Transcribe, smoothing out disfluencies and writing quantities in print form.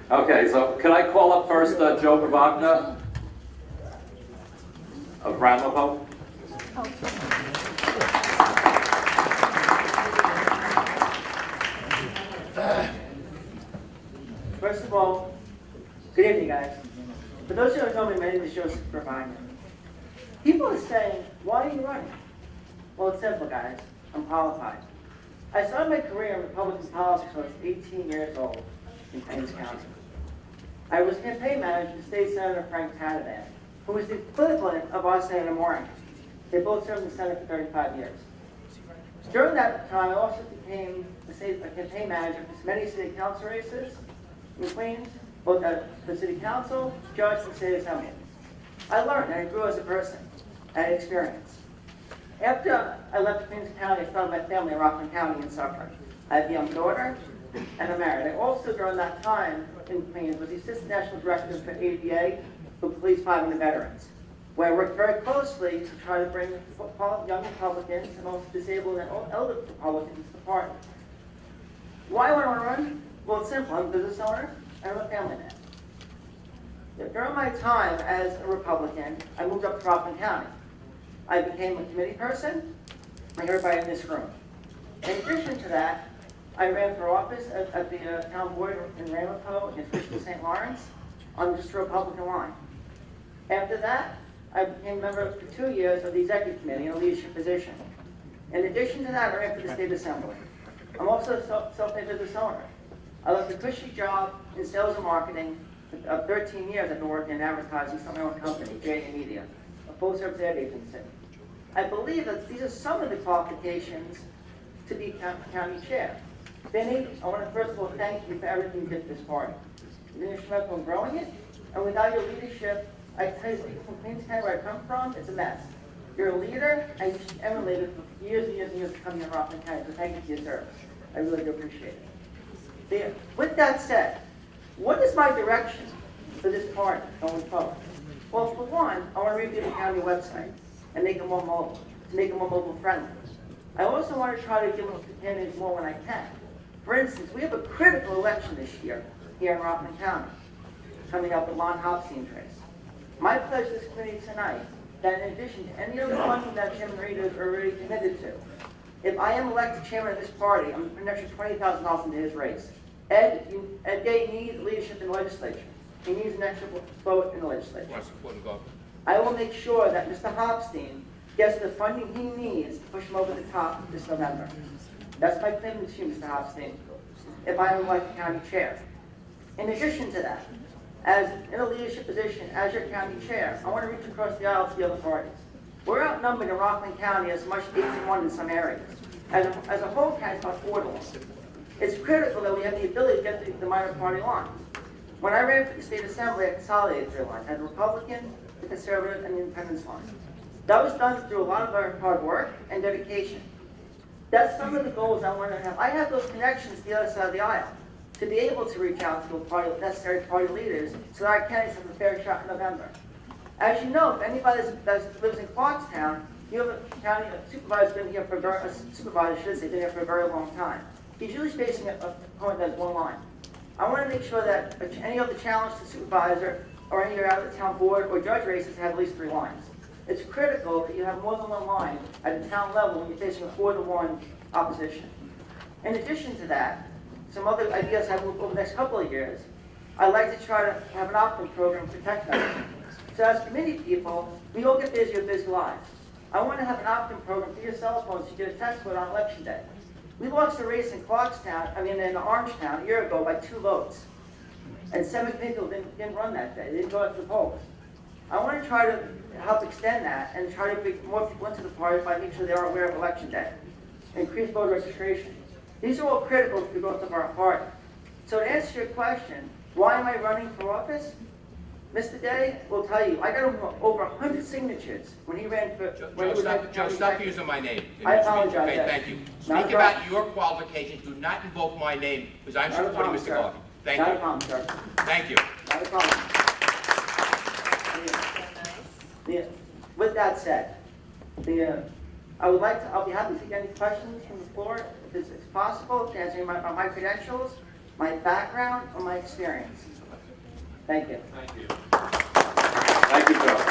Okay, so can I call up first Joe Gravagna of Ramapo? First of all, good evening, guys. For those who don't know me, my name is Joseph Gravagna. People are saying, why are you running? Well, it's simple, guys. I'm qualified. I started my career in Republican politics when I was 18 years old in Plains County. I was campaign manager to State Senator Frank Taliban, who was the equivalent of our Senator Moran. They both served in the Senate for 35 years. During that time, I also became a campaign manager for many city council races in Queens, both at the city council, judge, and state assembly. I learned and I grew as a person. I had experience. After I left Queens County, I started my family in Rockland County in Suffolk. I have a young daughter, and I'm married. I also, during that time in Queens, was the Assistant National Director for ADA, for Police Fighting the Veterans, where I worked very closely to try to bring young Republicans and also disabled and elder Republicans to the party. Why would I want to run? Well, it's simple. I'm a business owner, and I'm a family man. During my time as a Republican, I moved up to Rockland County. I became a committee person, like everybody in this room. In addition to that, I ran for office at the town board in Ramapo in Fishkill, St. Lawrence, on just the Republican line. After that, I became a member for 2 years of the executive committee in a leadership position. In addition to that, I ran for the state assembly. I'm also a self-made business owner. I left a cushy job in sales and marketing of 13 years. I've been working in advertising for my own company, J&A Media, a full-service ad agency. I believe that these are some of the qualifications to be county chair. Vinny, I want to first of all thank you for everything you did for this party. You've been instrumental in growing it, and without your leadership, I tell you, from Queens County, where I come from, it's a mess. You're a leader, and you've emulated for years and years and years of coming in Rockland County, so thank you for your service. I really do appreciate it. With that said, what is my direction for this party going forward? Well, for one, I want to review the county website and make it more mobile, to make it more mobile friendly. I also want to try to give the candidates more when I can. For instance, we have a critical election this year here in Rockland County, coming up with Lon Hopstein race. My pledge to this committee tonight, that in addition to any other funding that Chairman Reed has already committed to, if I am elected chairman of this party, I'm going to put an extra $20,000 into his race. Ed Day needs leadership in the legislature. He needs an extra vote in the legislature. I will make sure that Mr. Hopstein gets the funding he needs to push him over the top this November. That's my commitment to you, Mr. Hopstein, if I am elected county chair. In addition to that, as in a leadership position as your county chair, I want to reach across the aisle to the other parties. We're outnumbered in Rockland County as much as 8-1 in some areas. As a whole county, it's about 4-1. It's critical that we have the ability to get the minor party lines. When I ran for the state assembly, I consolidated 3 lines. I had the Republican, the Conservative, and the Independence lines. That was done through a lot of our hard work and dedication. That's some of the goals I want to have. I have those connections to the other side of the aisle to be able to reach out to the necessary party leaders so that our candidates have a fair shot in November. As you know, if anybody that lives in Clarkstown, you have a county supervisor been here for been here for a very long time. He's usually facing a opponent that has 1 line. I want to make sure that any other challenge to supervisor or any out of the town board or judge races have at least 3 lines. It's critical that you have more than 1 line at the town level when you're facing a 4-1 opposition. In addition to that, some other ideas I have over the next couple of years. I'd like to try to have an opt-in program for tech members. So as committee people, we all get busy with busy lives. I want to have an opt-in program for your cell phones to get a text vote on election day. We lost a race in Clarkstown, in Orangetown a year ago by 2 votes. And 7 people didn't run that day. They didn't go out to the polls. I want to try to help extend that and try to bring more people into the party by making sure they are aware of election day. Increase voter registration. These are all critical to the growth of our party. So to answer your question, why am I running for office? Mr. Day will tell you, I got over 100 signatures when he ran for... Joe, stop using my name. I apologize. Okay, thank you. Speak about your qualifications. Do not invoke my name, because I'm supporting Mr. Garvey. Thank you. Not a problem, sir. Thank you. Not a problem. With that said, I'll be happy to take any questions from the floor if it's possible to answer my credentials. my background or my experience? Thank you. Thank you, Joe.